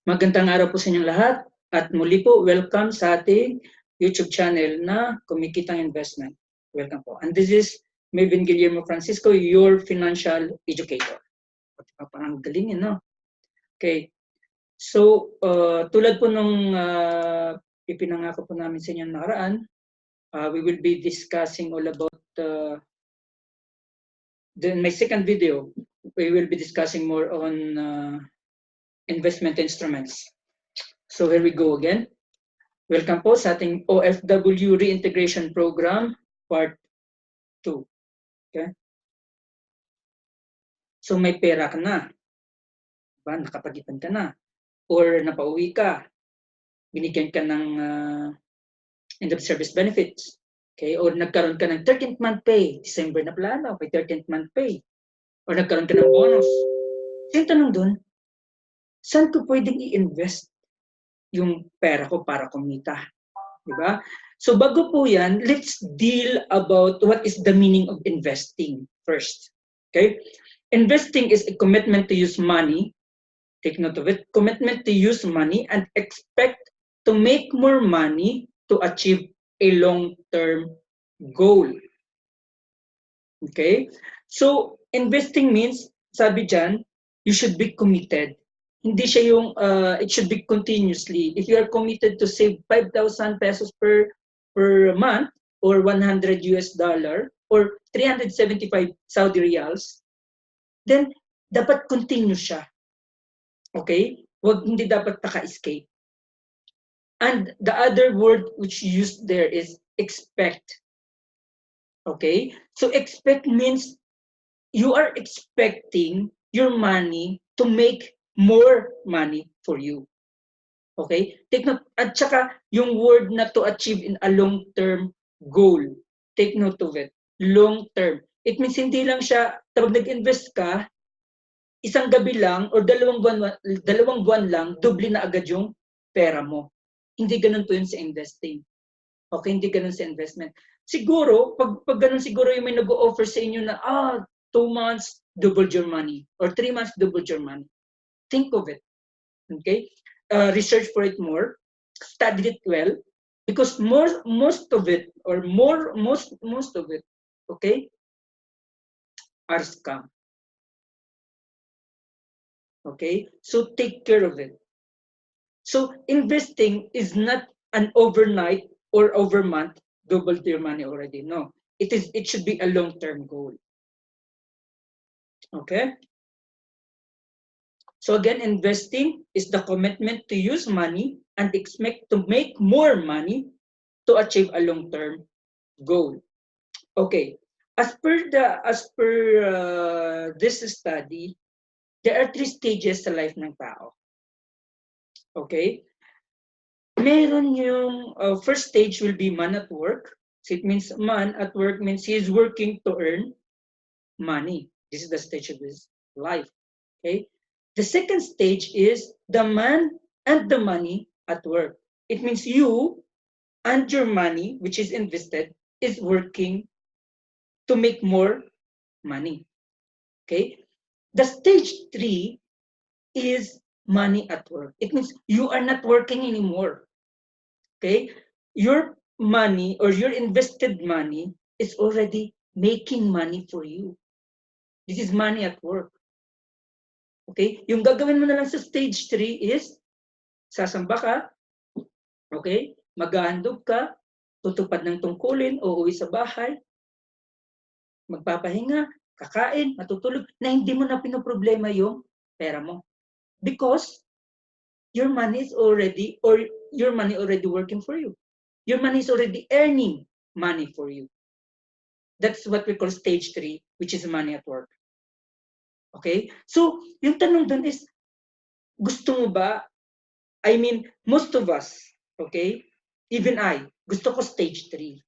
Magandang araw po sa inyong lahat at muli po welcome sa ating YouTube channel na Kumikitang Investment. Welcome po. And this is Melvin Guillermo Francisco, your financial educator. Parang galing yun, no? Okay. So, tulad po nung ipinangako po namin sa inyo nakaraan, we will be discussing all about in my second video, we will be discussing more on investment instruments. So here we go again. Welcome po sa ating OFW Reintegration Program, Part 2. Okay? So may pera ka na. Diba? Nakapag-ipon ka na. Or napauwi ka. Binigyan ka ng end of service benefits. Okay? Or nagkaroon ka ng 13th month pay. December na plano, may 13th month pay. Or nagkaroon ka ng bonus. So yung tanong dun, saan ko pwedeng i-invest yung pera ko para kumita? Diba? So bago po yan, let's deal about what is the meaning of investing first. Okay? Investing is a commitment to use money, take note of it, commitment to use money and expect to make more money to achieve a long-term goal. Okay? So investing means, sabi dyan, you should be committed. Hindi siya yung, it should be continuously. If you are committed to save 5,000 pesos per month, or $100 or 375 Saudi riyals, then dapat continue siya. Okay? Hindi dapat naka-escape. And the other word which you used there is expect. Okay? So expect means you are expecting your money to make more money for you. Okay? Take note, at saka yung word na to achieve in a long-term goal. Take note of it. Long-term. It means hindi lang siya, kapag nag-invest ka, isang gabi lang or dalawang buwan lang, doble na agad yung pera mo. Hindi ganun po yun sa investing. Okay? Hindi ganun sa investment. Siguro, pag ganun siguro yung may nag-o-offer sa inyo na, 2 months, double your money. Or 3 months, double your money. Think of it. Okay? Research for it more. Study it well. Because most of it, okay, are scam. Okay? So take care of it. So investing is not an overnight or over month, double your money already. No. It should be a long-term goal. Okay? So again, investing is the commitment to use money and expect to make more money to achieve a long-term goal. Okay. As per this study, there are 3 stages sa life ng tao. Okay? Meron yung first stage will be man at work. So it means man at work means he is working to earn money. This is the stage of his life. Okay? The second stage is the man and the money at work. It means you and your money, which is invested, is working to make more money. Okay? The stage 3 is money at work. It means you are not working anymore. Okay? Your money or your invested money is already making money for you. This is money at work. Okay? Yung gagawin mo na lang sa stage 3 is sasamba ka, okay? Maghahandog ka, tutupad ng tungkulin, uuwi sa bahay, magpapahinga, kakain, matutulog, na hindi mo na pinoproblema yung pera mo. Because your money is already, or your money already working for you. Your money is already earning money for you. That's what we call stage 3, which is money at work. Okay? So, yung tanong dun is, gusto mo ba, I mean, most of us, okay, even I, gusto ko stage 3.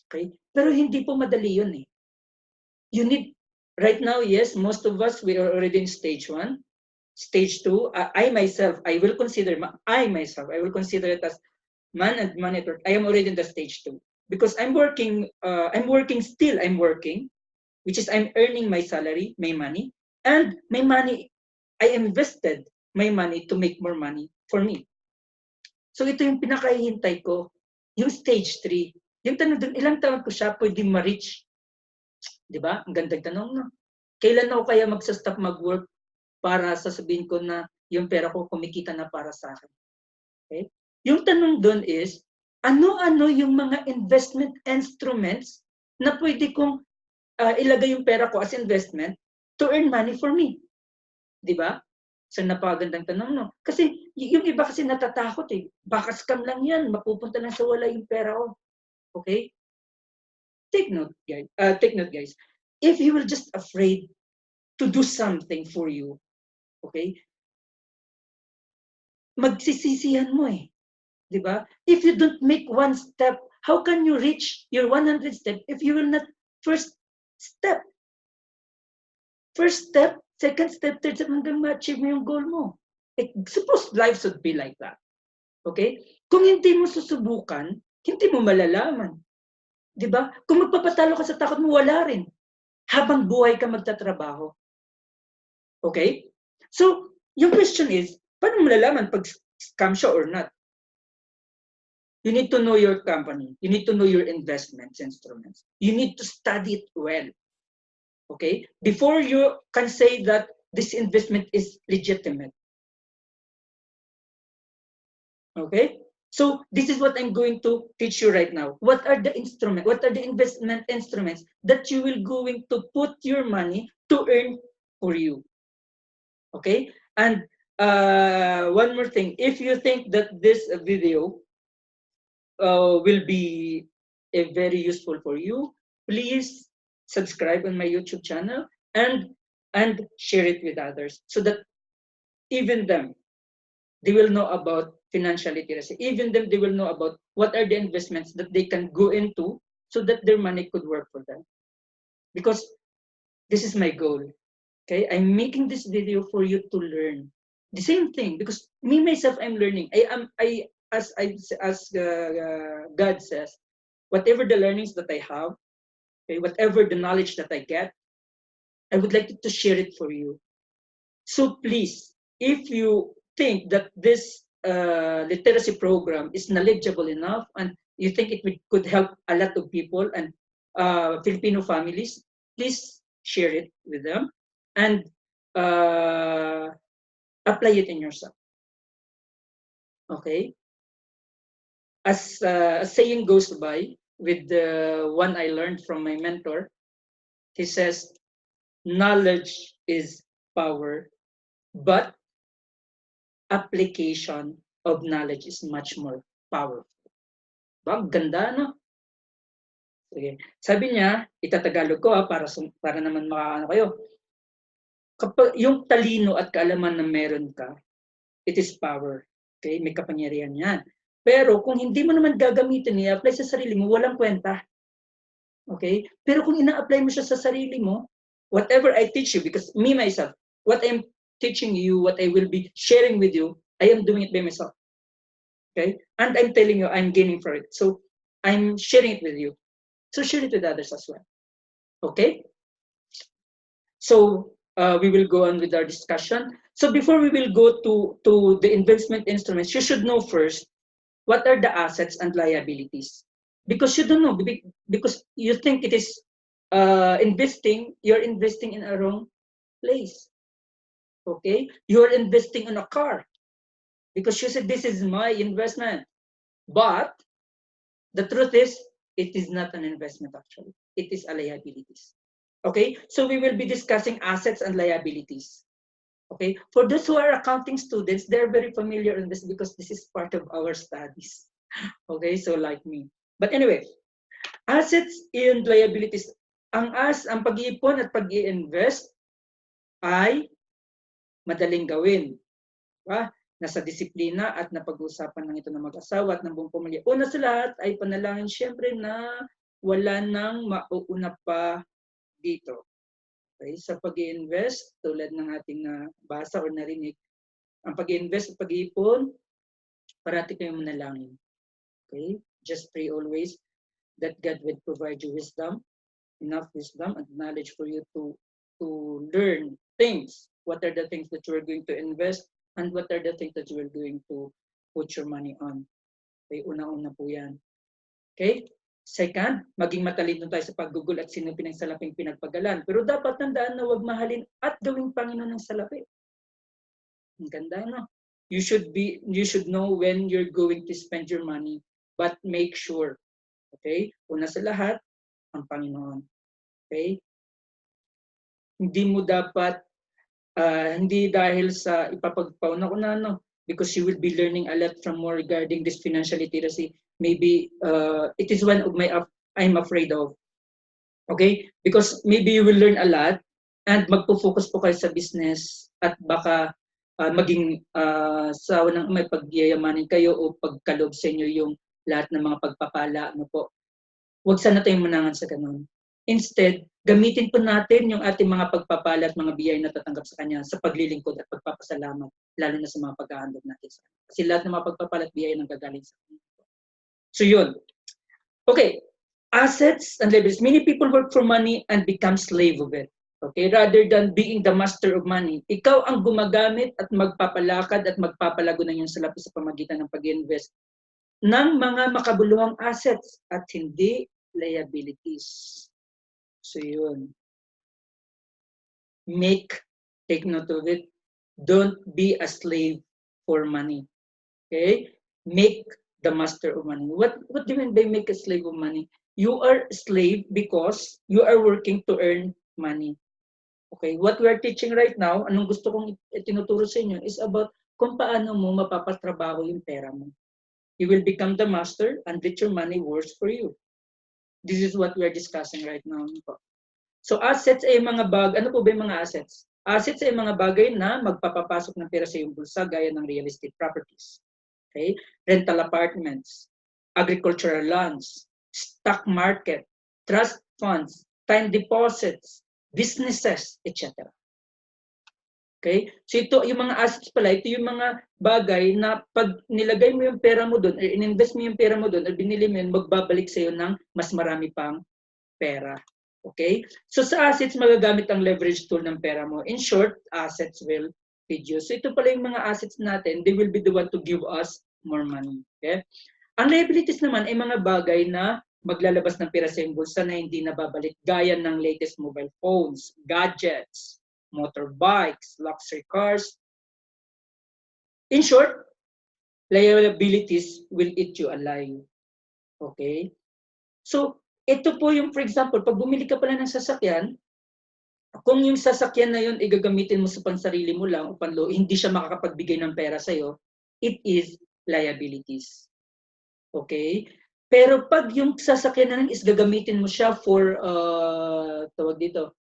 Okay? Pero hindi po madali yun eh. You need, right now, yes, most of us, we are already in stage 1. Stage 2, I myself, I will consider it as man and money at work. I am already in the stage 2. Because I'm working, which is I'm earning my salary, my money, and my money I invested my money to make more money for me. So ito yung pinakahihintay ko, yung stage 3. Yung tanong doon, ilang taon ko siya pwede ma-reach? Di ba? Ang gandang tanong, no? Kailan ako kaya magsa-stop mag-work para sasabihin ko na yung pera ko kumikita na para sa akin? Okay? Yung tanong doon is, ano-ano yung mga investment instruments na pwede kong ilagay yung pera ko as investment to earn money for me? Di ba? So napakagandang tanong, no? Kasi yung iba kasi natatakot eh. Baka scam lang yan, mapupunta lang sa wala yung pera ko. Okay? Take note, guys. If you will just afraid to do something for you, okay? Magsisisihan mo eh. Di ba? If you don't make one step, how can you reach your 100 step if you will not first step? First step, second step, third step, hanggang ma-achieve mo yung goal mo. Suppose life should be like that. Okay? Kung hindi mo susubukan, hindi mo malalaman. Di ba? Kung magpapatalo ka sa takot mo, wala rin. Habang buhay ka magtatrabaho. Okay? So, yung question is, paano mo malalaman pag scam siya or not? You need to know your company. You need to know your investments instruments. You need to study it well. Okay? Before you can say that this investment is legitimate. Okay? So this is what I'm going to teach you right now. What are the instruments? What are the investment instruments that you will going to put your money to earn for you? Okay? And one more thing. If you think that this video will be very useful for you, please subscribe on my YouTube channel and share it with others so that even them, they will know about financial literacy. Even them, they will know about what are the investments that they can go into so that their money could work for them. Because this is my goal. Okay, I'm making this video for you to learn the same thing. Because me myself, I'm learning. As God says, whatever the learnings that I have, okay, whatever the knowledge that I get, I would like to share it for you. So please, if you think that this literacy program is knowledgeable enough and you think could help a lot of people and Filipino families, please share it with them and apply it in yourself. Okay? As a saying goes by, with the one I learned from my mentor, he says, knowledge is power, but application of knowledge is much more powerful. Ba, ganda, no? Sige. Sabi niya, itatagalog ko para naman makaano kayo. Kapag yung talino at kaalaman na meron ka, it is power. Okay? May kapangyarihan yan. Pero kung hindi mo naman gagamitin, i-apply sa sarili mo, walang kwenta. Okay? Pero kung ina-apply mo siya sa sarili mo, whatever I teach you, because me, myself, what I'm teaching you, what I will be sharing with you, I am doing it by myself. Okay? And I'm telling you, I'm gaining for it. So, I'm sharing it with you. So, share it with others as well. Okay? So, we will go on with our discussion. So, before we will go to the investment instruments, you should know first, what are the assets and liabilities? Because you don't know, because you think it is you're investing in a wrong place. Okay? You're investing in a car. Because you said, this is my investment. But the truth is, it is not an investment actually. It is a liabilities. Okay? So we will be discussing assets and liabilities. Okay? For those who are accounting students, they're very familiar in this because this is part of our studies. Okay? So like me. But anyway, assets and liabilities. Ang pag-iipon at pag-i-invest ay madaling gawin. Diba? Nasa disiplina at napag-usapan ng ito ng mag-asawa at ng buong pamilya. Una sa lahat ay panalangin siyempre na wala nang mauuna pa dito. Okay? Sa pag-i-invest, tulad ng ating basa o narinig, ang pag-i-invest at pag-iipon, parati kayong manalangin. Okay? Just pray always that God will provide you wisdom, enough wisdom and knowledge for you to learn things. What are the things that you are going to invest? And what are the things that you are going to put your money on? Okay, una-una po yan. Okay? Second, maging matalino tayo sa paggugol at sino pinagsalaping pinagpagalan. Pero dapat tandaan na huwag mahalin at gawing Panginoon ng salapi. Ang ganda, no? You should know when you're going to spend your money, but make sure. Okay? Una sa lahat, ang Panginoon. Okay? Hindi mo dapat hindi dahil sa ipapagpauna ko na, no, because you will be learning a lot from more regarding this financial literacy. Maybe it is one of I'm afraid of. Okay? Because maybe you will learn a lot and magpo-focus po kayo sa business at baka maging sa unang may pagyayamanin kayo o pagkalob sa inyo yung lahat ng mga pagpapala. Ano po. Huwag sana tayong manangan sa ganun. Instead, gamitin po natin yung ating mga pagpapala at mga biyay na tatanggap sa Kanya sa paglilingkod at pagpapasalamat, lalo na sa mga paghahandog natin sa Kanya. Kasi lahat ng mga pagpapala at biyay nang gagaling sa Kanya. So yun. Okay. Assets and liabilities. Many people work for money and become slave of it. Okay? Rather than being the master of money, ikaw ang gumagamit at magpapalakad at magpapalago ng iyong salapi sa pamagitan ng pag-invest ng mga makabuluhang assets at hindi liabilities. So yun. Take note of it. Don't be a slave for money. Okay? Make the master of money. What do you mean by make a slave of money? You are a slave because you are working to earn money. Okay? What we are teaching right now, anong gusto kong itinuturo sa inyo is about kung paano mo mapapatrabaho yung pera mo. You will become the master and let your money works for you. This is what we are discussing right now. So assets ay mga ano po ba yung mga assets? Assets ay mga bagay na magpapapasok ng pera sa iyong bulsa gaya ng real estate properties. Okay? Rental apartments, agricultural lands, stock market, trust funds, time deposits, businesses, etc. Okay? So ito, yung mga assets pala, ito yung mga bagay na pag nilagay mo yung pera mo doon, or ininvest mo yung pera mo doon, or binili mo yun, magbabalik sa iyo ng mas marami pang pera. Okay? So sa assets, magagamit ang leverage tool ng pera mo. In short, assets will feed you. So ito pala yung mga assets natin, they will be the one to give us more money. Okay? Ang liabilities naman ay mga bagay na maglalabas ng pera sa iyong bulsa na hindi nababalik, gaya ng latest mobile phones, gadgets, motorbikes, luxury cars. In short, liabilities will eat you alive. Okay? So, ito po yung, for example, pag bumili ka pala ng sasakyan, kung yung sasakyan na yun igagamitin mo sa pansarili mo lang o panlo, hindi siya makakapagbigay ng pera sa'yo, it is liabilities. Okay? Pero pag yung sasakyan na is gagamitin mo siya for, tawag dito,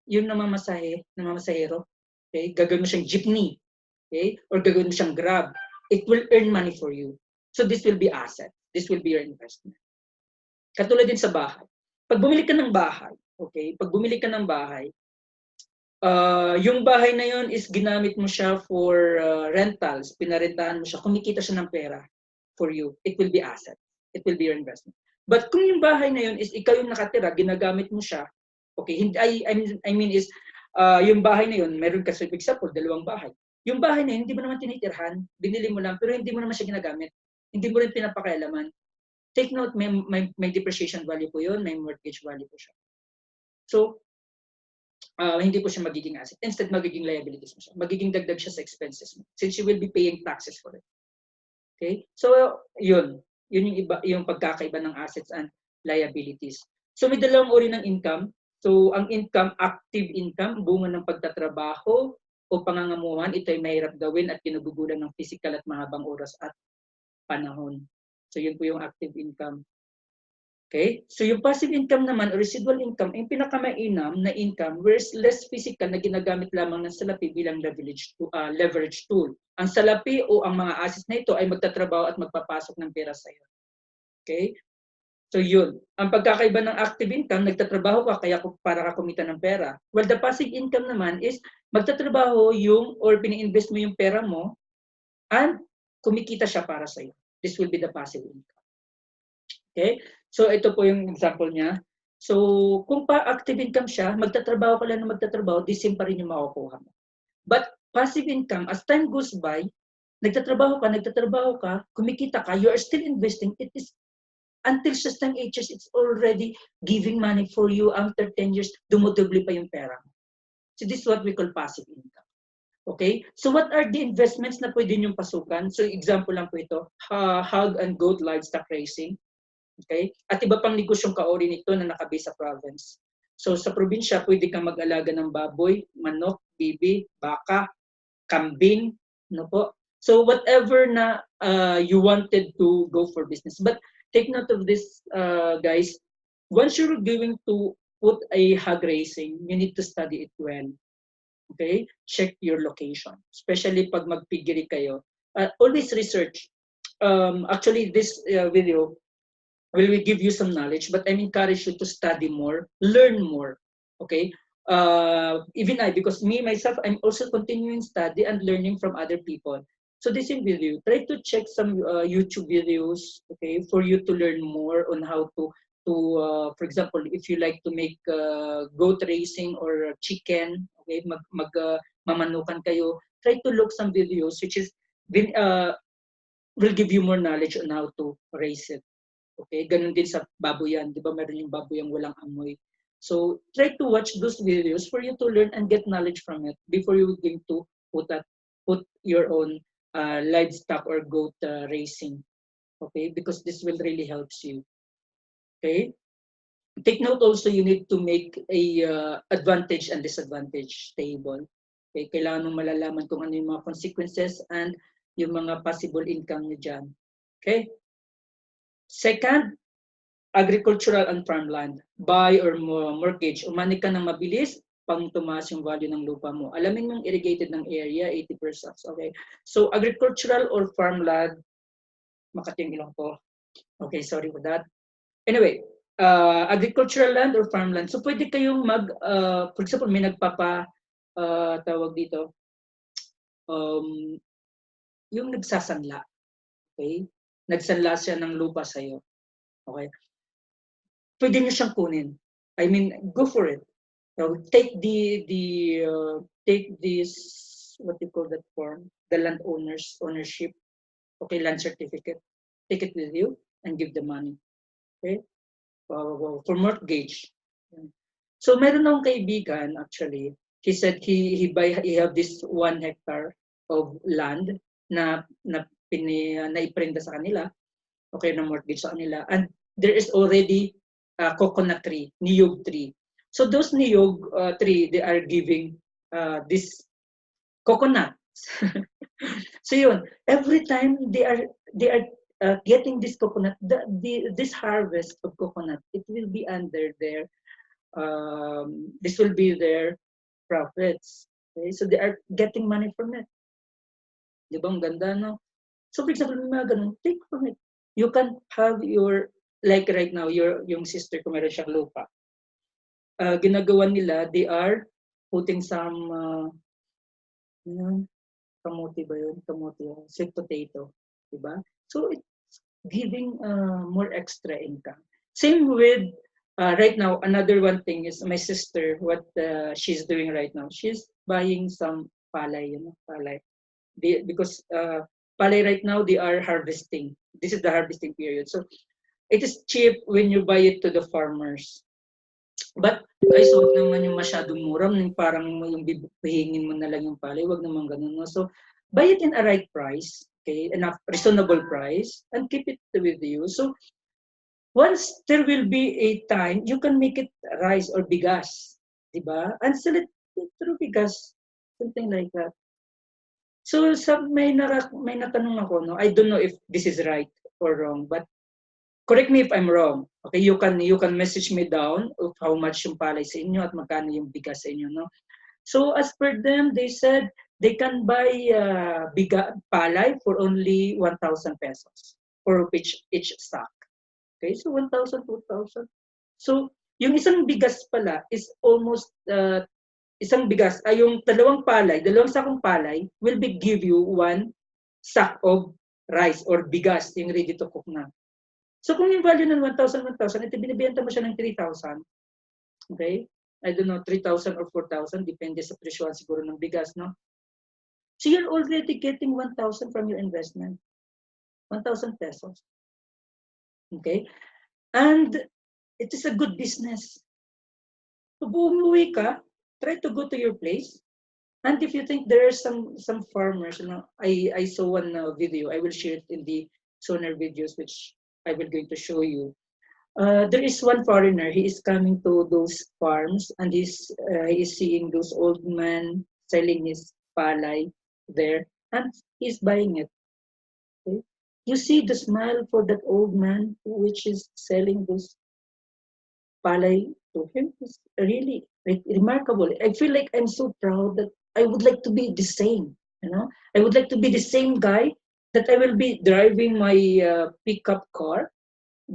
yung namamasahero, okay? Gagawin mo siyang jeepney, okay? Or gagawin mo siyang grab, it will earn money for you. So this will be asset. This will be your investment. Katulad din sa bahay. Pag bumili ka ng bahay, okay? Pag bumili ka ng bahay, yung bahay na yun is ginamit mo siya for rentals, pinarentahan mo siya, kumikita siya ng pera for you. It will be asset. It will be your investment. But kung yung bahay na yun is ikaw yung nakatira, ginagamit mo siya, okay, I mean is, yung bahay na yun, meron ka, for example, 2 bahay. Yung bahay na yun, hindi mo naman tinitirhan, binili mo lang, pero hindi mo naman siya ginagamit. Hindi mo rin pinapakailaman. Take note, may depreciation value po yun, may mortgage value po siya. So, hindi po siya magiging asset. Instead, magiging liabilities mo siya. Magiging dagdag siya sa expenses mo. Since you will be paying taxes for it. Okay? So, yun. Yun yung pagkakaiba ng assets and liabilities. So, may dalawang uri ng income. So, ang income, active income, bunga ng pagtatrabaho o pangangamuhan, ito ay mahirap gawin at kinugugulan ng physical at mahabang oras at panahon. So, yun po yung active income. Okay? So, yung passive income naman, or residual income, yung pinakamainam na income, whereas less physical na ginagamit lamang ng salapi bilang leverage tool. Ang salapi o ang mga assets na ito ay magtatrabaho at magpapasok ng pera sa iyo. Okay? So, yun. Ang pagkakaiba ng active income, nagtatrabaho ka kaya para ka kumita ng pera. Well, the passive income naman is magtatrabaho or pini-invest mo yung pera mo and kumikita siya para sa iyo. This will be the passive income. Okay? So, ito po yung example niya. So, kung pa active income siya, magtatrabaho ka lang na magtatrabaho, the same pa rin yung makukuha mo. But passive income, as time goes by, nagtatrabaho ka, kumikita ka, you are still investing. It is until system 8 years, it's already giving money for you. After 10 years, dumudubli pa yung pera. So this is what we call passive income. Okay? So what are the investments na pwede niyong pasukan? So example lang po ito, hog and goat livestock raising. Okay? At iba pang negosyong kaori nito na nakabase sa province. So sa probinsya, pwede kang mag-alaga ng baboy, manok, bibi, baka, kambing, no po. So whatever na you wanted to go for business. But take note of this, guys. Once you're going to put a hog racing, you need to study it well. Okay? Check your location. Especially pag magpigiri kayo. Always research. Actually, this video will give you some knowledge, but I encourage you to study more, learn more. Okay? Even I, because me, myself, I'm also continuing study and learning from other people. So this in video, try to check some YouTube videos, okay, for you to learn more on how to for example, if you like to make goat racing or chicken, okay, mamanukan kayo, try to look some videos which is will give you more knowledge on how to raise it. Okay, ganun din sa baboyan, di ba meron yung baboyang walang amoy. So try to watch those videos for you to learn and get knowledge from it before you begin to put your own livestock or goat racing. Okay, because this will really helps you. Okay, take note also you need to make a advantage and disadvantage table. Okay, kailangan mong malalaman kung ano yung mga consequences and yung mga possible income nyo dyan. Okay. Second, agricultural and farmland. Buy or mortgage. Umani ka ng mabilis pang tumaas yung value ng lupa mo. Alamin mong irrigated ng area, 80%. Okay. So, agricultural or farmland, makati yung ilong ko. Okay, sorry for that. Anyway, agricultural land or farmland. So, pwede kayong for example, may tawag dito, yung nagsasanla. Okay? Nagsanla siya ng lupa sa'yo. Okay? Pwede nyo siyang kunin. I mean, go for it. Take this, what you call that form, the landowner's ownership, okay, land certificate. Take it with you and give the money. Okay? For mortgage. So meron akong kaibigan actually. He said he have this 1 hectare of land na iprenda sa kanila. Okay, na mortgage sa kanila. And there is already coconut tree, niyog tree. So those niyog tree, they are giving this coconut. So yun, every time they are getting this coconut, this harvest of coconut, it will be under their this will be their profits. Okay? So they are getting money from it. Di ba? Ang ganda, no? So for example, may mga ganun, take from it. You can have your, like right now, yung sister ko meron siyang lupa. Ginagawa nila, they are putting some, kamote ba yun? Kamote, sweet potato. Diba? So it's giving more extra income. Same with, right now, another one thing is my sister, what she's doing right now, she's buying some palay, palay. Because palay right now, they are harvesting. This is the harvesting period. So it is cheap when you buy it to the farmers. But guys, wag naman yung masyadong mura, parang yung bibihingin mo na lang yung palay, wag naman ganun. No? So buy it in a right price, okay, enough reasonable price, and keep it with you. So once there will be a time, you can make it rice or bigas, diba? And sell it through bigas, something like that. So may natanong ako, no? I don't know if this is right or wrong, but correct me if I'm wrong. Okay, you can message me down of how much yung palay sa inyo at magkano yung bigas sa inyo, no? So as per them, they said they can buy palay for only 1,000 pesos for each stock. Okay, so 1,000, 2,000. So yung isang bigas pala is almost isang bigas, yung dalawang sakong palay will give you 1 sack of rice or bigas, yung ready to cook na. So kung yung value ng 1,000, ito binibenta mo siya ng 3,000. Okay? I don't know, 3,000 or 4,000, depende sa presyohan siguro ng bigas, no? So you're already getting 1,000 from your investment, 1,000 pesos. Okay? And it is a good business. So umuwi ka, try to go to your place. And if you think there are some farmers, I saw one video. I will share it in the sonar videos, which I will going to show you. There is one foreigner. He is coming to those farms, and he is seeing those old men selling his palay there, and he's buying it. Okay? You see the smile for that old man, which is selling those palay to him, is really remarkable. I feel like I'm so proud that I would like to be the same. I would like to be the same guy that I will be driving my pickup car,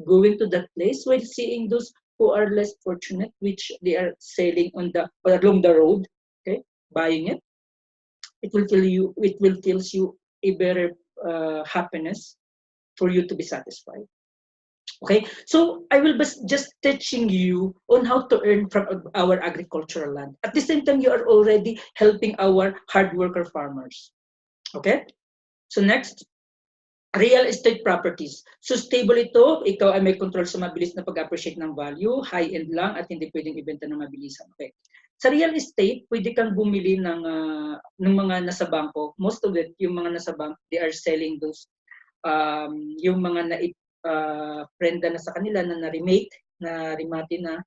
going to that place while seeing those who are less fortunate, which they are selling on the or along the road, okay, buying it. It will fills you a better happiness for you to be satisfied. Okay, so I will be just teaching you on how to earn from our agricultural land. At the same time, you are already helping our hard worker farmers. Okay, so next, real estate properties. So stable ito, ikaw ay may control sa mabilis na pag-appreciate ng value, high-end lang at hindi pwedeng ibenta ng mabilisan. Okay. Sa real estate, pwede kang bumili ng mga nasa bangko. Most of it, yung mga nasa bank, they are selling those yung mga prenda na sa kanila na na-remake, na remate na,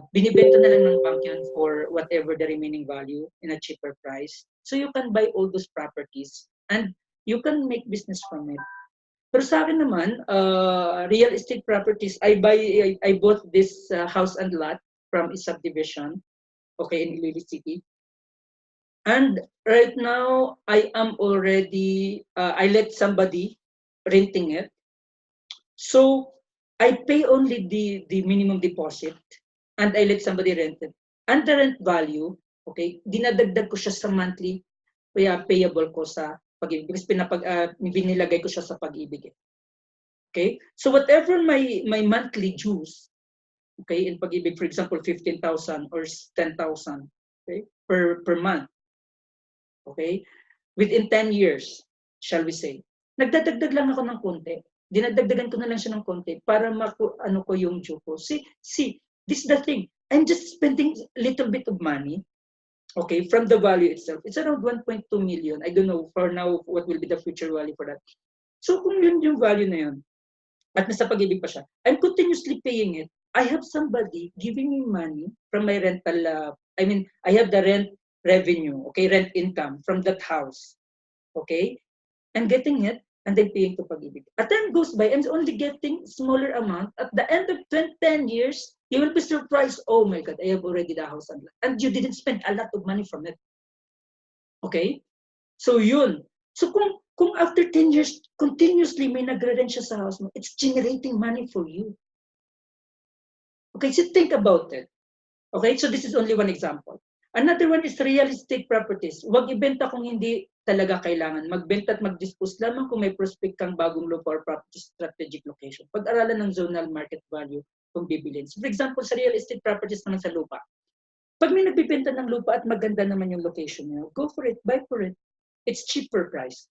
binibenta na lang ng bank yun for whatever the remaining value in a cheaper price. So you can buy all those properties and you can make business from it. Pero sa akin naman, real estate properties, I bought this house and lot from a subdivision, okay, in Iloilo City. And right now, I am already, I let somebody renting it. So I pay only the minimum deposit and I let somebody rent it. And the rent value, okay, dinadagdag ko siya sa monthly kaya payable ko sa pag-ibig. Because binilagay ko siya sa pag-ibig. Okay? So whatever my monthly dues, okay, in pag-ibig, for example, 15,000 or 10,000, okay, per month, okay, within 10 years, shall we say, nagdadagdag lang ako ng konti. Dinadagdagan ko na lang siya ng konti para ano ko yung due ko. See, this is the thing. I'm just spending a little bit of money, okay, from the value itself. It's around 1.2 million. I don't know for now what will be the future value for that. So kung yun yung value na yun, at nasa pag-ibig pa siya, I'm continuously paying it. I have somebody giving me money from my rental, I have the rent revenue, okay, rent income from that house, okay? I'm getting it, and then paying to pag-ibig. As time goes by, I'm only getting smaller amount. At the end of 10 years, you will be surprised, oh my God, I have already the house and lot. And you didn't spend a lot of money from it. Okay? So yun. So kung after 10 years, continuously may nagre-rent siya sa house mo, it's generating money for you. Okay, so think about it. Okay, so this is only one example. Another one is real estate properties. Huwag ibenta kung hindi talaga kailangan. Magbenta at mag-dispose lamang kung may prospect kang bagong lupa or property strategic location. Pag-aralan ng zonal market value kung bibilin. So for example, sa real estate properties naman sa lupa. Pag may nagbibenta ng lupa at maganda naman yung location niya, go for it, buy for it. It's cheaper price.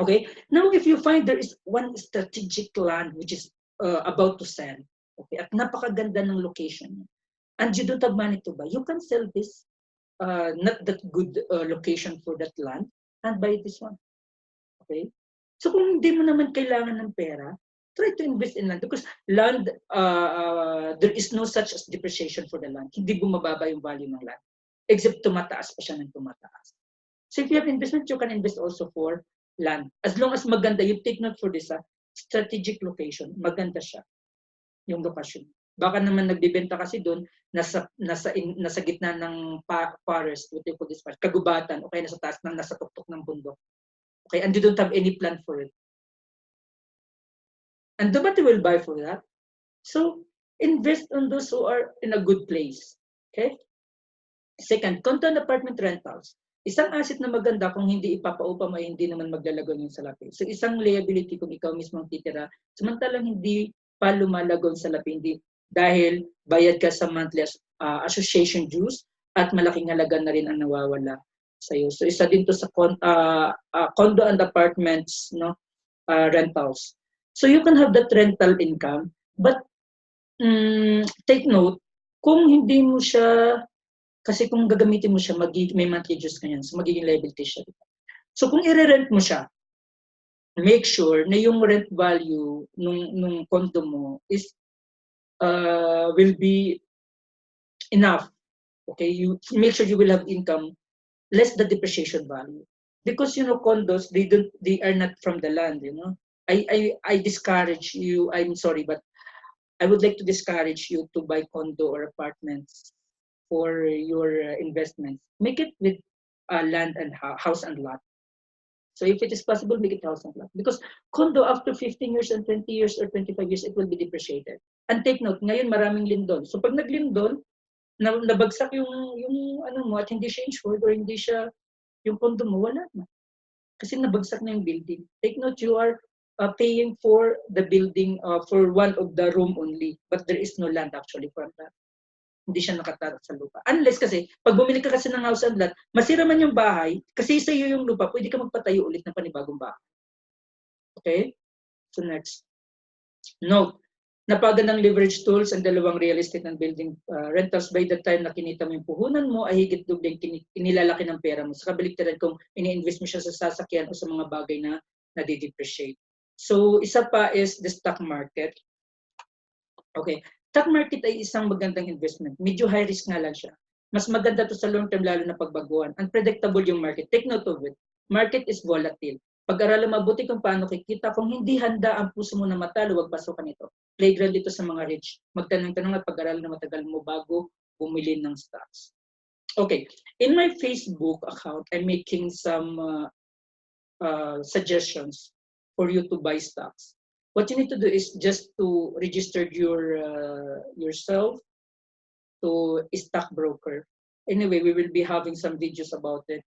Okay? Now, if you find there is one strategic land which is about to sell, okay, at napakaganda ng location niya, and you don't have money to buy, you can sell this not that good location for that land and buy this one. Okay? So kung hindi mo naman kailangan ng pera, try to invest in land because land, there is no such as depreciation for the land. Hindi bumababa yung value ng land. Except tumataas pa siya ng tumataas. So if you have investment, you can invest also for land. As long as maganda, you take note for this, strategic location, maganda siya, yung lokasyon. Baka naman nagbibenta kasi doon, nasa gitna ng forest, what you call this, kagubatan, okay, nasa taas ng nasa tuktok ng bundok. Okay, and you don't have any plan for it. And nobody will buy for that. So invest on those who are in a good place. Okay? Second, content apartment rentals. Isang asset na maganda kung hindi ipapaupa mo, hindi naman maglalagon yung salapi. So isang liability kung ikaw mismo ang titira, samantalang hindi pa lumalagon sa salapi, hindi dahil bayad ka sa monthly association dues at malaking halaga na rin ang nawawala sa'yo. So isa din to sa condo and apartments, no, rentals. So you can have that rental income, but take note, kung hindi mo siya, kasi kung gagamitin mo siya, may monthly dues ka yan, so magiging liability siya. Diba? So kung i-rent mo siya, make sure na yung rent value nung condo mo is will be enough. Okay, you make sure you will have income less the depreciation value, because condos, they are not from the land. I discourage you. I'm sorry, but I would like to discourage you to buy condo or apartments for your investments. Make it with land and house and lot. So if it is possible, make it house and lot. Because condo, after 15 years and 20 years or 25 years, it will be depreciated. And take note, ngayon maraming lindol. So pag naglindol, nabagsak yung ano mo at hindi siya insured or hindi siya, yung condo mo, wala na. Kasi nabagsak na yung building. Take note, you are paying for the building for one of the room only, but there is no land actually for that. Hindi siya nakatarak sa lupa. Unless kasi, pag bumili ka kasi ng house and lot, masira man yung bahay, kasi sa iyo yung lupa, pwede ka magpatayo ulit ng panibagong bahay. Okay? So next. Note, napagandang leverage tools ang dalawang real estate and building rentals. By the time na kinita mo yung puhunan mo, ay higit doble inilalaki ng pera mo. Sa kabaligtaran kung ini-invest mo siya sa sasakyan o sa mga bagay na nadidepreciate. So, isa pa is the stock market. Okay. Stock market ay isang magandang investment. Medyo high risk nga lang siya. Mas maganda to sa long term, lalo na pagbaguhan. Unpredictable yung market. Take note of it. Market is volatile. Pag-aralan mabuti kung paano kikita. Kung hindi handa ang puso mo na matalo, huwag pasukan ito. Playground dito sa mga rich. Magtanong-tanong at pag-aralan na matagal mo bago bumili ng stocks. Okay. In my Facebook account, I'm making some suggestions for you to buy stocks. What you need to do is just to register yourself to a stockbroker. Anyway, we will be having some videos about it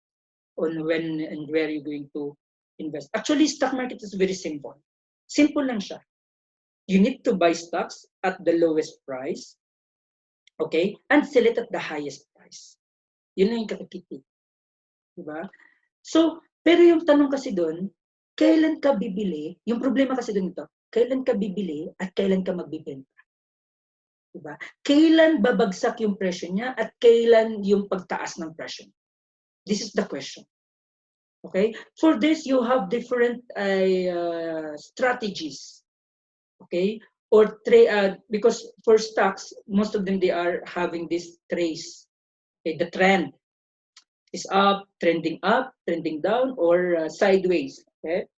on when and where you're going to invest. Actually, stock market is very simple. Simple lang siya. You need to buy stocks at the lowest price, okay, and sell it at the highest price. Yun lang yung kakakiti. Diba? So, pero yung tanong kasi doon, kailan ka bibili? Yung problema kasi doon ito, kailan ka bibili at kailan ka magbibenta? Diba? Kailan babagsak yung presyo niya at kailan yung pagtaas ng presyo? This is the question. Okay? For this, you have different strategies. Okay? Or because for stocks, most of them, they are having this trace. Okay? The trend is up, trending down, or sideways. Okay?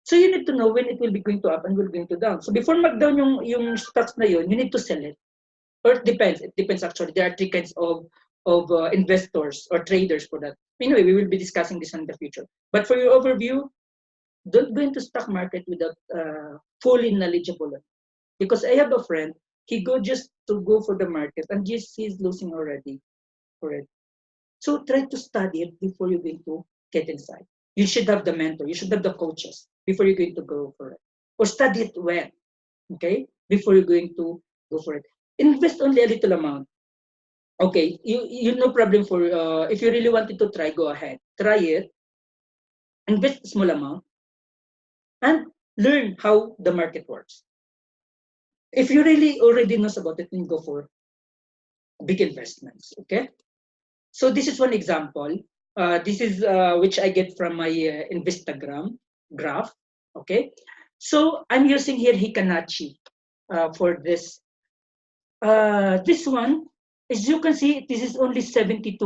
So you need to know when it will be going to up and will going to down. So before mag-down yung stocks na yun, you need to sell it. Or it depends. It depends actually. There are three kinds of investors or traders for that. Anyway, we will be discussing this in the future. But for your overview, don't go into stock market without fully knowledgeable. Because I have a friend, he go just to go for the market and just he's losing already for it. So try to study it before you're going to get inside. You should have the mentor. You should have the coaches before you're going to go for it. Or study it well, okay, before you're going to go for it. Invest only a little amount. Okay, you no problem for, if you really wanted to try, go ahead. Try it. Invest a small amount. And learn how the market works. If you really already knows about it, then go for big investments, okay? So this is one example. This is which I get from my Instagram graph. Okay, so I'm using here Hikanachi for this. This one, as you can see, this is only 72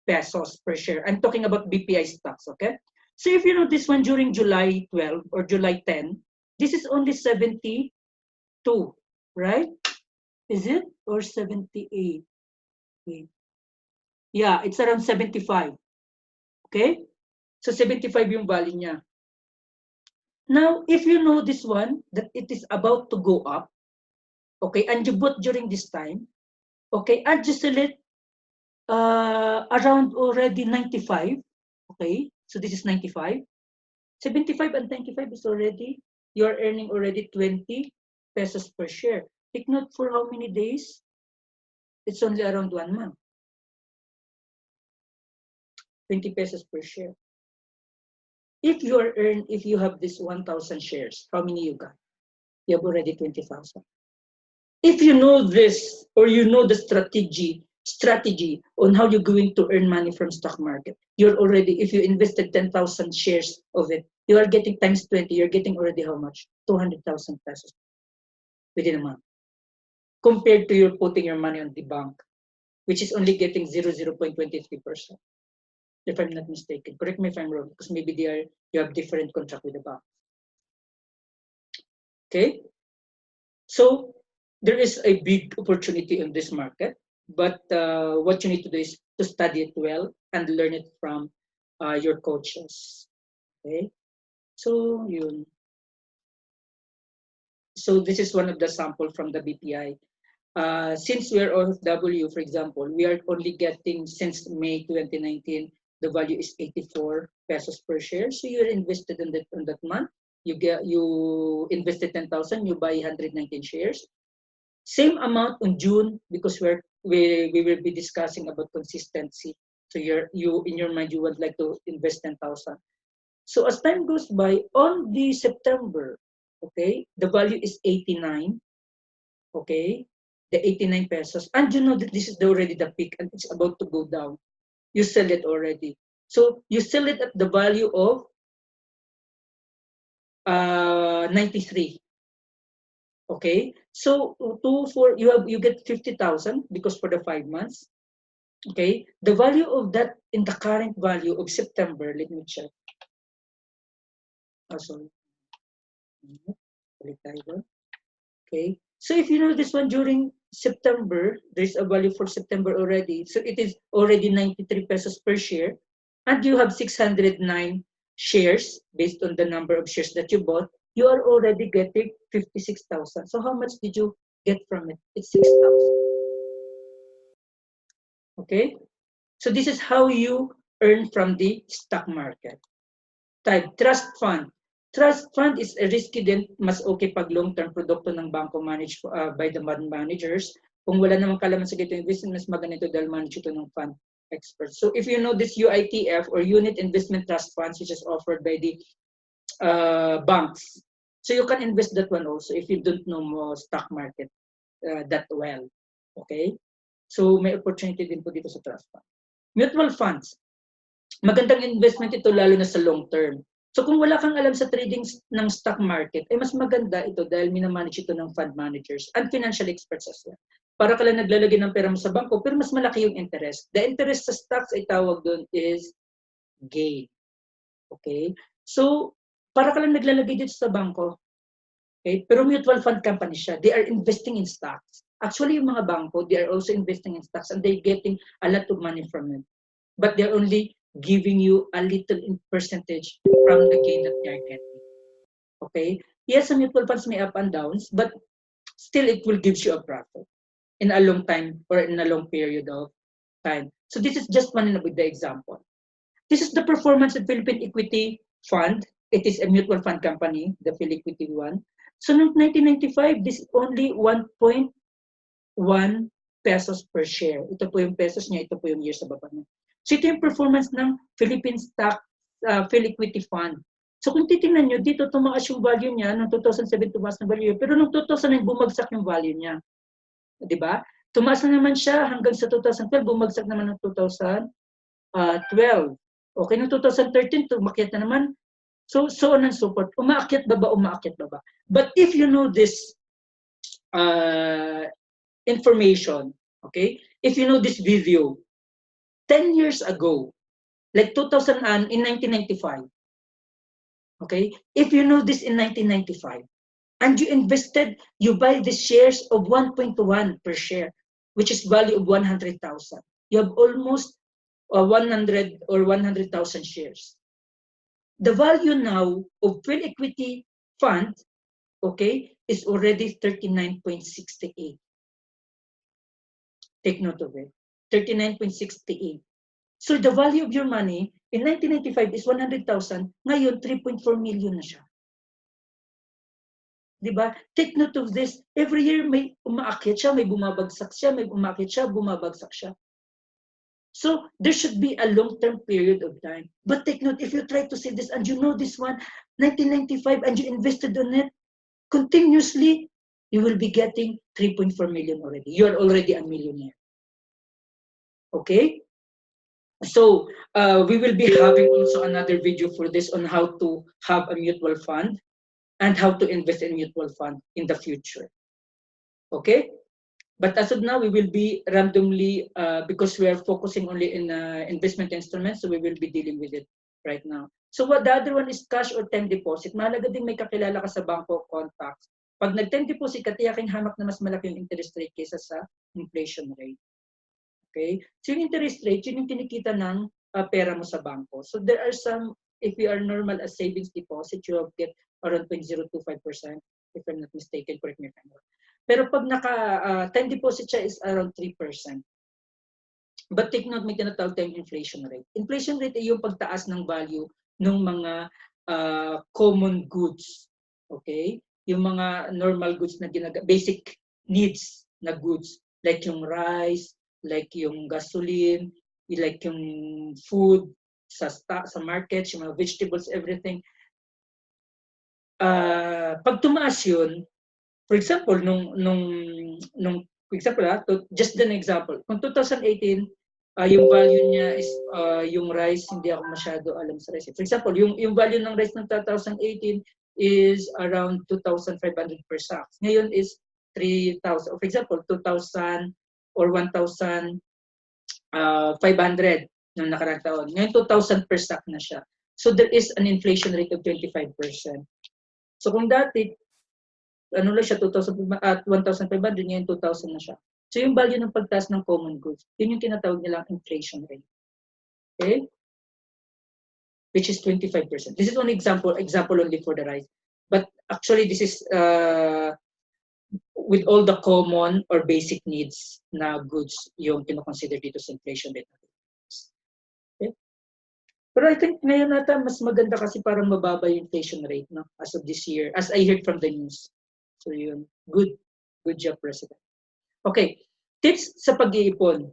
pesos per share. I'm talking about BPI stocks. Okay, so if you know this one during July 12 or July 10, this is only 72, right? Is it or 78? Wait. Yeah, it's around 75. Okay? So 75 yung value niya. Now, if you know this one, that it is about to go up, okay, and you bought during this time, okay, and you sell it around already 95, okay, so this is 95. 75 and 95 is already, you're earning already 20 pesos per share. Take note for how many days? It's only around 1 month. 20 pesos per share. If you have this 1,000 shares, how many you got? You have already 20,000. If you know this, or you know the strategy on how you're going to earn money from stock market, you're already, if you invested 10,000 shares of it, you are getting times 20, you're getting already how much? 200,000 pesos within a month. Compared to you putting your money on the bank, which is only getting 0.23%. If I'm not mistaken. Correct me if I'm wrong, because maybe you have different contract with the bank. Okay? So there is a big opportunity in this market, but what you need to do is to study it well and learn it from your coaches. Okay? So this is one of the sample from the BPI. Since we are OFW, for example, we are only getting since May 2019, the value is 84 pesos per share. So you're invested in that month. You invested 10,000, you buy 119 shares. Same amount on June, because we will be discussing about consistency. So you in your mind you would like to invest 10,000. So as time goes by, on the September, okay, the value is 89. Okay, the 89 pesos, and you know that this is already the peak and it's about to go down. You sell it already. So you sell it at the value of 93. Okay, so you get 50,000 because for the 5 months. Okay, the value of that in the current value of September, let me check. Oh, sorry. Okay, so if you know this one during September, there's a value for September already. So it is already 93 pesos per share, and you have 609 shares based on the number of shares that you bought. You are already getting 56,000. So how much did you get from it? It's 6,000. Okay, so this is how you earn from the stock market. Type trust fund. Trust fund is a risky din, mas okay pag long-term produkto ng bangko managed by the managers. Kung wala namang kalaman sa ganito investment, mas maganda dahil manage ito ng fund experts. So if you know this UITF or Unit Investment Trust Funds, which is offered by the banks, so you can invest that one also if you don't know more stock market that well. Okay? So may opportunity din po dito sa trust fund. Mutual funds. Magandang investment ito lalo na sa long term. So kung wala kang alam sa trading ng stock market, ay mas maganda ito dahil minamanage ito ng fund managers and financial experts as well. Para ka lang naglalagay ng pera mo sa bangko, pero mas malaki yung interest. The interest sa stocks ay tawag doon is gain. Okay? So, para ka lang naglalagay dito sa bangko, okay? Pero mutual fund company siya. They are investing in stocks. Actually, yung mga bangko, they are also investing in stocks and they're getting a lot of money from it. But they're only giving you a little percentage from the gain that they're getting. Okay? Yes, some mutual funds may up and downs, but still it will give you a profit in a long time or in a long period of time. So this is just one of the example. This is the performance of Philippine Equity Fund. It is a mutual fund company, the Philippine Equity one. So in 1995, this is only 1.1 pesos per share. Ito po yung pesos niya, ito po yung years sa baba niya. So ito yung performance ng Philippine Philippine Equity Fund. So kung titingnan nyo, dito tumaas yung value niya, noong 2007 tumaas na value, pero noong 2009 bumagsak yung value niya. Diba? Tumaas na naman siya hanggang sa 2012, bumagsak naman ng 2012. Okay, noong 2013, tumakyat na naman. So on and so forth. Umaakyat baba, umaakyat baba. But if you know this information, okay, if you know this video, 10 years ago, like 2000 in 1995, okay, if you know this in 1995, and you invested, you buy the shares of 1.1 per share, which is value of 100,000. You have almost 100 or 100,000 shares. The value now of Phil Equity Fund, okay, is already 39.68. Take note of it. 39.68. So the value of your money in 1995 is 100,000. Ngayon, 3.4 million na siya. Diba? Take note of this. Every year may umaakyat siya, may bumabagsak siya, may umaakyat siya, bumabagsak siya. So there should be a long-term period of time. But take note, if you try to save this and you know this one, 1995, and you invested on it continuously, you will be getting 3.4 million already. You are already a millionaire. Okay? So we will be having also another video for this on how to have a mutual fund and how to invest in mutual fund in the future. Okay? But as of now, we will be randomly, because we are focusing only in investment instruments, so we will be dealing with it right now. So what the other one is cash or time deposit. Mahalaga din may kakilala ka sa bangko contacts. Pag nag-time deposit ka, tiyaking hamak na mas malaki yung interest rate kaysa sa inflation rate. Okay? So yung interest rate, yun yung kinikita ng pera mo sa bangko. So there are some, if you are normal as savings deposit, you will get around 0.025%, if I'm not mistaken, correct me if I'm wrong. Pero pag time deposit siya is around 3%. But take note, may tinatawag tayong inflation rate. Inflation rate ay yung pagtaas ng value ng mga common goods. Okay? Yung mga normal goods na basic needs na goods. Like yung rice, like yung gasoline, like yung food sa markets, yung mga vegetables, everything. Pag tumaas yun, for example, for example, just an example, kung 2018, yung value niya is, yung rice, hindi ako masyado alam sa rice. For example, yung value ng rice ng 2018 is around 2,500 per sack. Ngayon is 3,000. For example, 2,000 or 1,500 ng nakarang taon. Ngayon, 2,000 per sack na siya. So there is an inflation rate of 25%. So kung dati, ano lang siya, 1,500, ngayon 2,000 na siya. So yung value ng pagtaas ng common goods, yun yung tinatawag nilang inflation rate. Okay? Which is 25%. This is one example only for the rice. But actually, this is with all the common or basic needs na goods yung kinoconsider dito sa inflation rate. Okay? Pero I think ngayon nata mas maganda kasi parang mababa yung inflation rate, no? As of this year, as I heard from the news. So yun, good job, President. Okay, tips sa pag-iipon.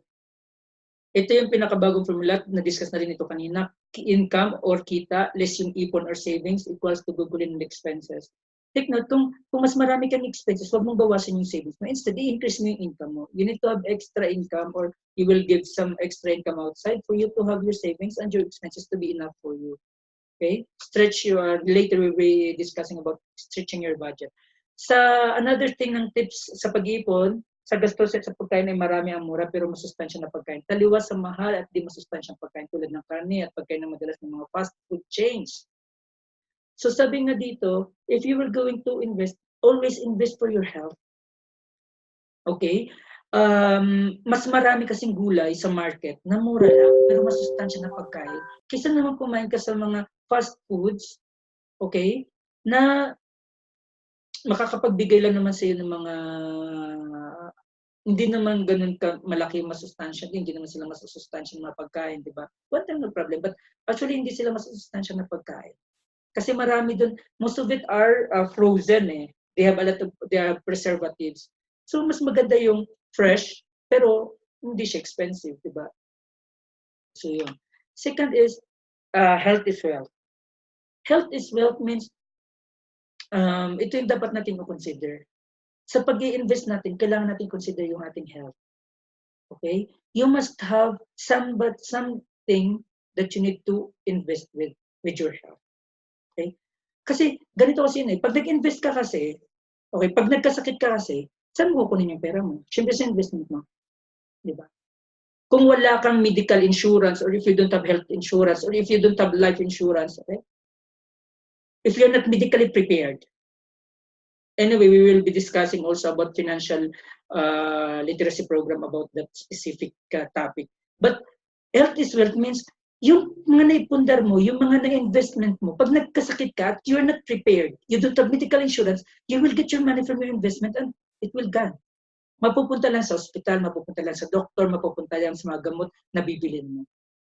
Ito yung pinakabagong formula, na-discuss na rin ito kanina. Income or kita, less yung ipon or savings equals to gugulin ng expenses. Take note, kung mas marami kang expenses, huwag mong bawasan yung savings mo. Instead, i-increase mo yung income mo. You need to have extra income or you will give some extra income outside for you to have your savings and your expenses to be enough for you. Okay? Later we'll be discussing about stretching your budget. Sa another thing ng tips sa pag-iipon, sa gastos at sa pagkain ay marami ang mura pero masustansya na pagkain. Taliwas sa mahal at di masustansyang pagkain tulad ng karne at pagkain na madalas ng mga fast food chains. So sabi nga dito, if you were going to invest, always invest for your health. Okay? Mas marami kasing gulay sa market na mura lang pero masustansya na pagkain. Kaysa naman kumain ka sa mga fast foods, okay, na makakapagbigay lang naman sa iyo ng mga hindi naman ganun ka malaki masustansya, hindi naman sila masustansya ng mga pagkain, di ba? One time no problem, but actually hindi sila masustansya na pagkain. Kasi marami doon, most of it are frozen eh. They have preservatives. So mas maganda yung fresh, pero hindi siya expensive, di ba? So yun. Second is, health is wealth. Health is wealth means, ito yung dapat natin consider. Sa pag-i-invest natin, kailangan natin consider yung ating health. Okay? You must have something that you need to invest with your health. Okay? Kasi ganito kasi yun eh. Pag nag-invest ka kasi, okay, pag nagkasakit ka kasi, saan mo kukunin yung pera mo? Siyempre sa investment mo. Di ba? Kung wala kang medical insurance or if you don't have health insurance or if you don't have life insurance, okay? If you're not medically prepared, anyway, we will be discussing also about financial literacy program about that specific topic. But health is wealth means yung mga naipundar mo, yung mga na-investment mo, pag nagkasakit ka at you're not prepared, you don't have medical insurance, you will get your money from your investment and it will gone. Mapupunta lang sa ospital, mapupunta lang sa doktor, mapupunta lang sa mga gamot na bibilin mo.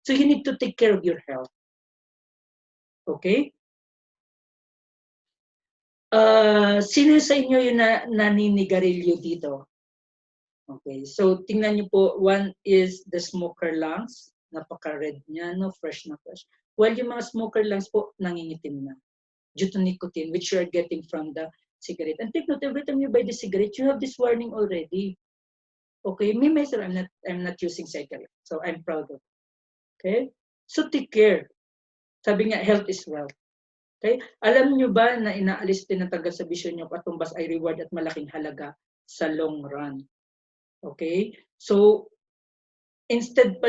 So you need to take care of your health. Okay? Sino sa inyo yung naninigarilyo dito? Okay, so tingnan niyo po, one is the smoker lungs, napaka-red niya, no, fresh na fresh. While yung mga smoker lungs po, nangingitim na due to nicotine, which you are getting from the cigarette. And take note, every time you buy the cigarette, you have this warning already. Okay, me myself, I'm not using cigarette, so I'm proud of it. Okay, so take care. Sabi nga, health is wealth. Okay, alam niyo ba na inaalis din ng taga-sabisyon niyo katumbas ay reward at malaking halaga sa long run. Okay? So, instead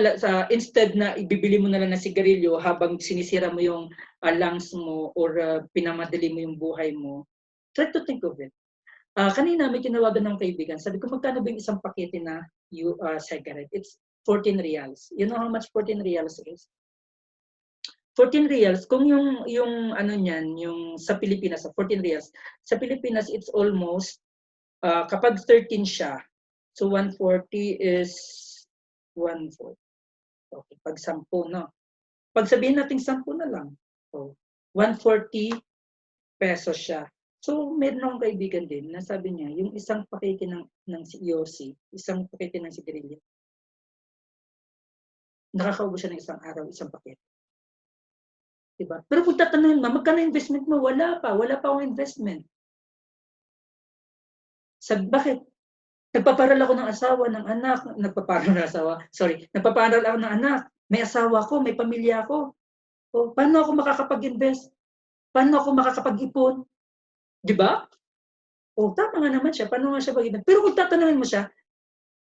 na ibibili mo na lang ng sigarilyo habang sinisira mo yung lungs mo or pinamadali mo yung buhay mo, try to think of it. Kanina may tinawagan ng kaibigan. Sabi ko, magkano ba yung isang pakete na cigarette? It's 14 reals. You know how much 14 reals is? 14 reals, kung yung ano niyan, yung sa Pilipinas, 14 reals, sa Pilipinas, it's almost, kapag 13 siya, so 140 is 140. Okay, pag 10, no? Pag sabihin natin 10 na lang, so 140 pesos siya. So, meron akong kaibigan din na sabi niya, yung isang pakete ng Yossi, isang pakete ng sigarilyo, nakakaubo siya ng isang araw, isang pakete. Diba? Pero kung tatanungin mo, magkano investment mo? Wala pa akong investment. Bakit? Nagpaparal ako ng asawa, ng anak, nagpaparal ako ng anak, may asawa ko, may pamilya ko. O, paano ako makakapag-invest? Paano ako makakapag-ipon? Di ba? O, tama nga naman siya. Paano nga siya mag-invest? Pero kung tatanungin mo siya,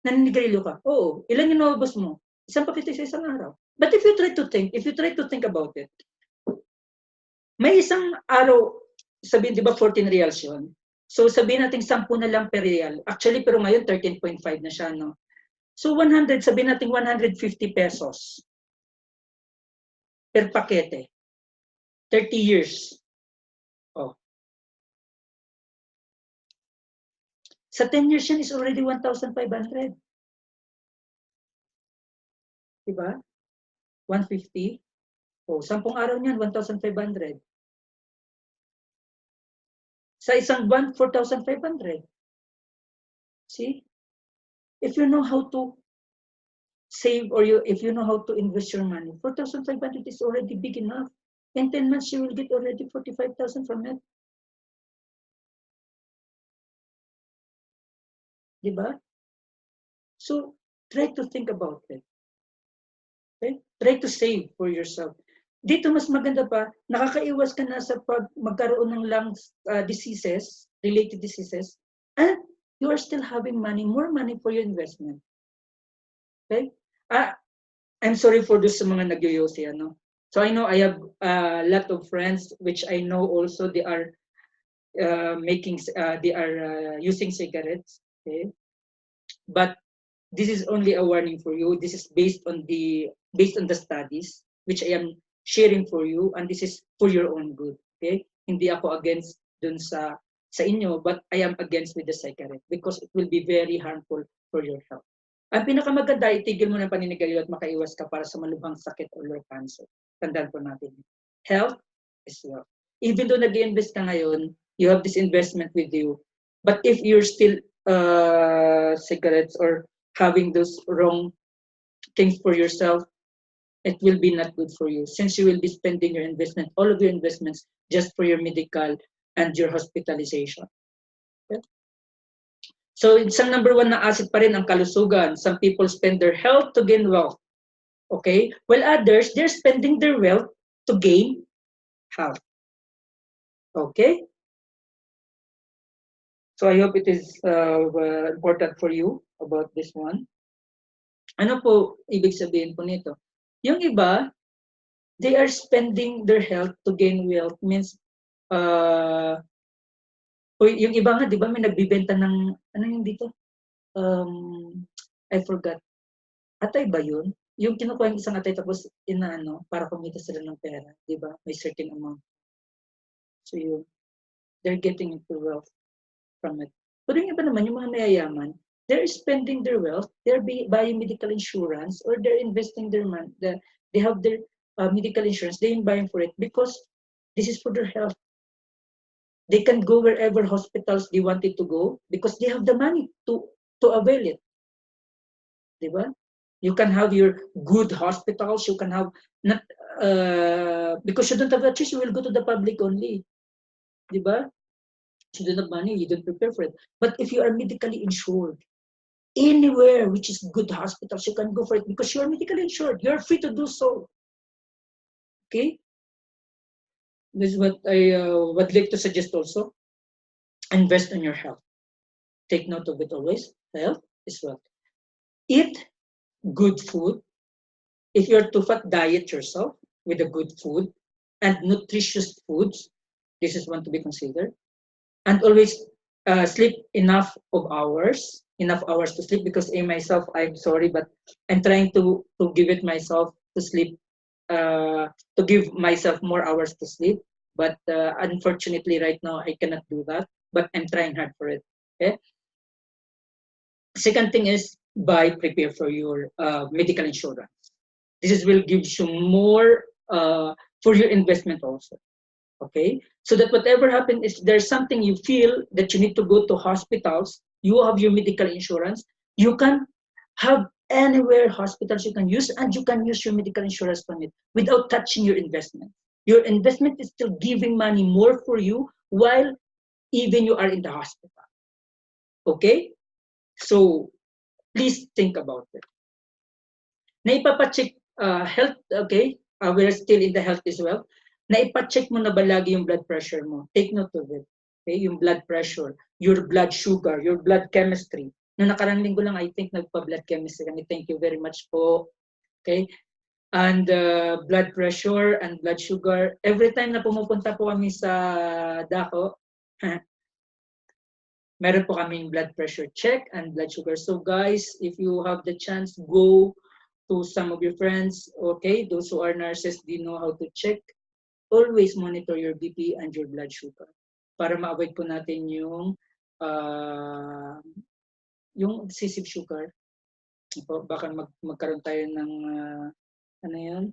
naninigarilyo ka. Oo, ilan yung naubos mo? Isang pakete sa isang araw. But if you try to think about it, may isang araw, sabihin, di ba 14 reals yun? So sabihin natin 10 na lang per real. Actually, pero ngayon 13.5 na siya, no? So 100, sabihin natin 150 pesos per pakete. 30 years. Oh. Sa 10 years yan is already 1,500. Diba? 150. Oh, 10 araw niyan, 1,500. Sa isang buwan, 4,500. See? If you know how to save or if you know how to invest your money, 4,500 is already big enough. In 10 months, you will get already 45,000 from it. Diba? So, try to think about it. Okay? Try to save for yourself. Dito mas maganda pa, nakakaiwas ka na sa magkaroon ng lungs diseases, related diseases, and you are still having money, more money for your investment. Okay? I'm sorry for those mga nagyoyosi, ano? So I know I have a lot of friends which I know also they are using cigarettes. Okay? But this is only a warning for you. This is based on the studies which I am sharing for you, and this is for your own good. Okay? Hindi ako against dun sa inyo, but I am against with the cigarette because it will be very harmful for your health. Ang pinakamaganda, itigil mo ng paninigarilyo at makaiwas ka para sa malubhang sakit or cancer. Tandaan po natin. Health is wealth. Even though nag-invest ka ngayon, you have this investment with you. But if you're still cigarettes or having those wrong things for yourself, it will be not good for you since you will be spending your investment, all of your investments, just for your medical and your hospitalization. Okay? So, isang number one na asset pa rin ang kalusugan. Some people spend their health to gain wealth. Okay? While others, they're spending their wealth to gain health. Okay? So, I hope it is important for you about this one. Ano po ibig sabihin po nito? Yung iba, they are spending their health to gain wealth means yung iba nga, di ba, may nagbibenta ng, ano yung dito? I forgot. Atay ba yun? Yung kinukuha yung isang atay tapos inaano, para kumita sila ng pera. Di ba? May certain amount. So yun. They're getting into wealth from it. Pero yung iba naman, yung mga mayayaman, they're spending their wealth, they're buying medical insurance, or they're investing their money, they have their medical insurance, they're buying for it because this is for their health. They can go wherever hospitals they wanted to go because they have the money to avail it. Diba? You can have your good hospitals, you can have, not, because you don't have a choice, you will go to the public only. Diba? You don't have money, you don't prepare for it. But if you are medically insured, anywhere which is good hospitals, you can go for it because you're medically insured. You're free to do so. Okay? This is what I would like to suggest also. Invest in your health. Take note of it always. Health is wealth. Eat good food. If you're too fat, diet yourself with a good food and nutritious foods. This is one to be considered. And always sleep enough hours to sleep, because in myself, I'm sorry, but I'm trying to give it myself to sleep, to give myself more hours to sleep. But unfortunately, right now, I cannot do that. But I'm trying hard for it. Okay. Second thing is prepare for your medical insurance. This will give you more for your investment also. Okay, so that whatever happens, if there's something you feel that you need to go to hospitals, you have your medical insurance, you can have anywhere hospitals you can use, and you can use your medical insurance from it without touching your investment. Your investment is still giving money more for you while even you are in the hospital. Okay, so please think about it. Naipapacheck health, okay? We're still in the health as well. Naipacheck mo na ba lagi yung blood pressure mo? Take note of it. Okay? Yung blood pressure, your blood sugar, your blood chemistry. Noong nakarang linggo lang, I think, nagpa-blood chemistry kami. Thank you very much po. Okay? And blood pressure and blood sugar. Every time na pumupunta po kami sa Dako, meron po kaming blood pressure check and blood sugar. So guys, if you have the chance, go to some of your friends, okay? Those who are nurses, they know how to check. Always monitor your BP and your blood sugar para ma-avoid po natin yung excessive sugar. Baka magkaroon tayo ng ano yun?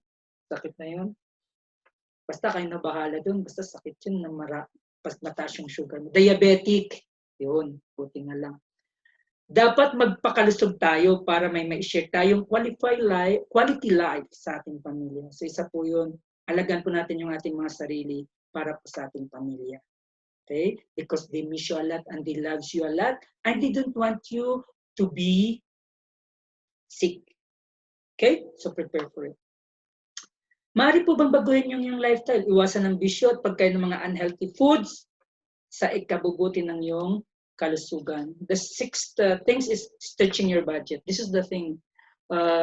Sakit na yun. Basta kayo na bahala dun. Basta sakit yun na mataas yung sugar mo. Diabetic. Yun, buti nga lang. Dapat magpakalusog tayo para may ma-share tayong quality life sa ating pamilya. So isa po yun, alagaan po natin yung ating mga sarili para po sa ating pamilya. Okay? Because they miss you a lot and they love you a lot and they don't want you to be sick. Okay? So prepare for it. Maaari po bang baguhin yung lifestyle? Iwasan ng bisyo at pagkain ng mga unhealthy foods sa ikabubuti ng iyong kalusugan. The sixth things is stretching your budget. This is the thing.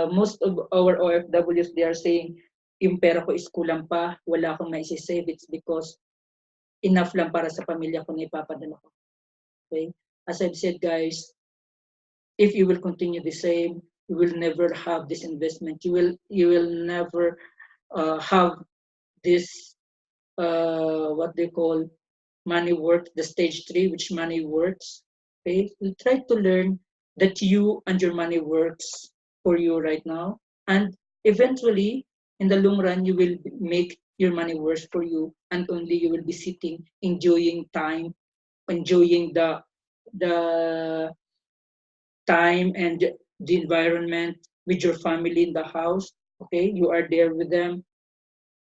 Most of our OFWs, they are saying, yung pera ko is kulang pa, wala akong maisisave. It's because enough lang para sa pamilya ko na ipapadala ko. Okay? As I've said, guys, if you will continue the same, you will never have this investment. You will never have this, what they call, money works, the stage 3, which money works. Okay, you try to learn that you and your money works for you right now, and eventually, in the long run, you will make your money works for you, and only you will be sitting, enjoying time, enjoying the time and the environment with your family in the house. Okay, you are there with them.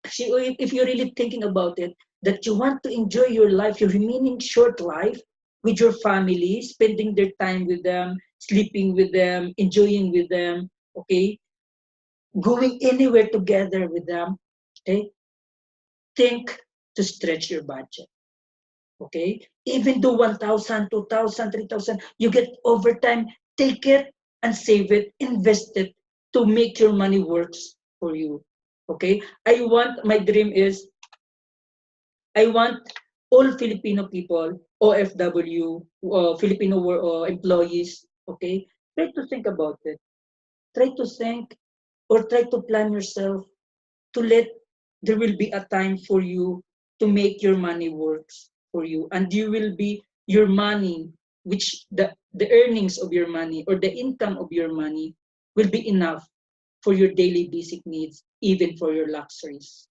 So if you're really thinking about it, that you want to enjoy your life, your remaining short life with your family, spending their time with them, sleeping with them, enjoying with them, okay? Going anywhere together with them, okay? Think to stretch your budget, okay? Even though 1,000, 2,000, 3,000, you get overtime, take it and save it, invest it to make your money works for you, okay? My dream is, I want all Filipino people, OFW, Filipino employees, okay? Try to think about it. Try to think or try to plan yourself to there will be a time for you to make your money works for you. And your money, which the earnings of your money or the income of your money will be enough for your daily basic needs, even for your luxuries.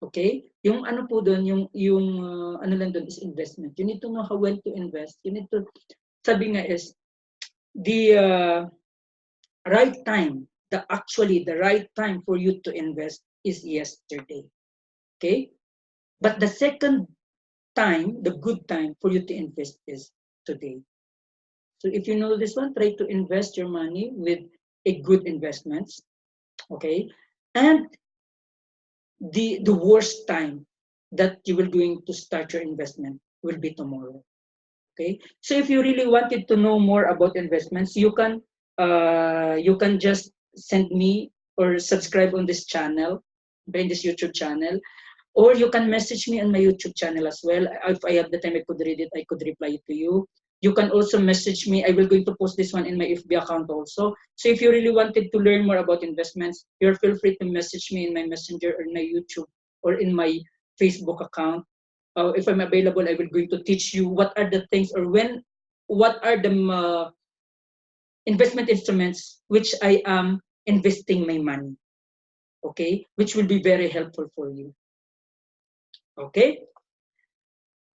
Okay? Yung ano po doon, yung ano lang doon is investment. You need to know how when to invest. You need to, sabi nga is, the right time, the right time for you to invest is yesterday. Okay? But the second time, the good time for you to invest is today. So if you know this one, try to invest your money with a good investments. Okay? And the worst time that you will going to start your investment will be tomorrow. Okay, so if you really wanted to know more about investments, you can just send me or subscribe on this channel, in this YouTube channel, or you can message me on my YouTube channel as well. If I have the time, I could read it, I could reply to you. You can also message me. I will going to post this one in my FB account also. So if you really wanted to learn more about investments, you're feel free to message me in my messenger or in my YouTube or in my Facebook account. If I'm available, I will going to teach you what are the things or what are the investment instruments which I am investing my money. Okay, which will be very helpful for you. Okay.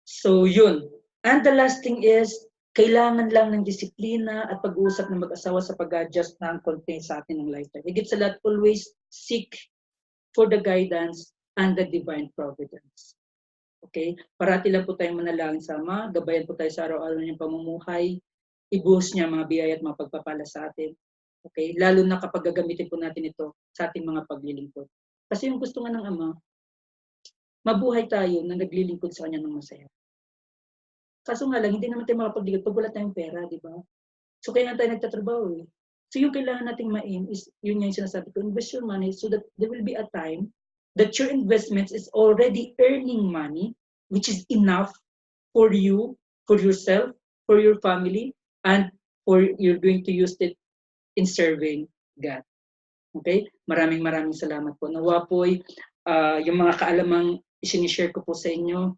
So, yun. And the last thing is, kailangan lang ng disiplina at pag-uusap ng mag-asawa sa pag-adjust ng content sa atin ng lifetime. Higit sa lahat, always seek for the guidance and the divine providence. Okay? Parati lang po tayong manalangin sa Ama, gabayan po tayo sa araw-araw niyang pamumuhay, ibuhos niya mga biyaya at mga pagpapala sa atin. Okay? Lalo na kapag gagamitin po natin ito sa ating mga paglilingkod. Kasi yung gusto nga ng Ama, mabuhay tayo na naglilingkod sa Kanya ng masaya. Kaso nga lang, hindi naman tayo makapaglingkod pag wala tayong pera, di ba? So kaya nga tayo nagtatrabaho eh. So yung kailangan nating ma-aim is, yun yung sinasabi ko, invest your money so that there will be a time that your investments is already earning money, which is enough for you, for yourself, for your family, and for you're going to use it in serving God. Okay? Maraming salamat po. Nawa po yung mga kaalamang isinishare ko po sa inyo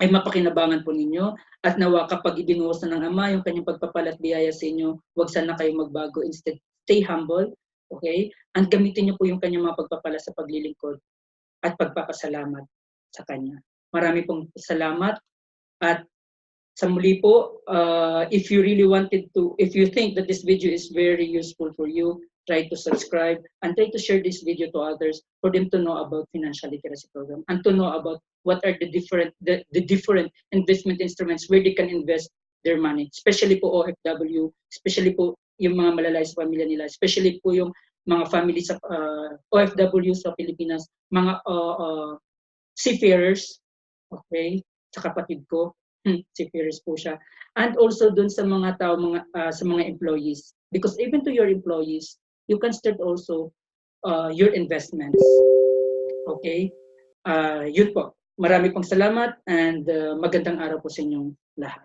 ay mapakinabangan po ninyo at nawa kapag ibinuhos na ng Ama yung kanyang pagpapalat biyaya sa inyo, huwag sana kayo magbago. Instead, stay humble, okay? And gamitin niyo po yung kanyang mga pagpapala sa paglilingkod at pagpapasalamat sa Kanya. Marami pong salamat at sa muli po, if you think that this video is very useful for you, try to subscribe and try to share this video to others for them to know about financial literacy program and to know about what are the different investment instruments where they can invest their money, especially po OFW, especially po yung mga malalay sa pamilya nila, especially po yung mga family sa OFW sa Pilipinas, mga seafarers, okay, sa kapatid ko, seafarers po siya, and also dun sa mga tao, sa mga employees, because even to your employees, you can start also your investments. Okay? Yun po. Marami pong salamat and magandang araw po sa inyong lahat.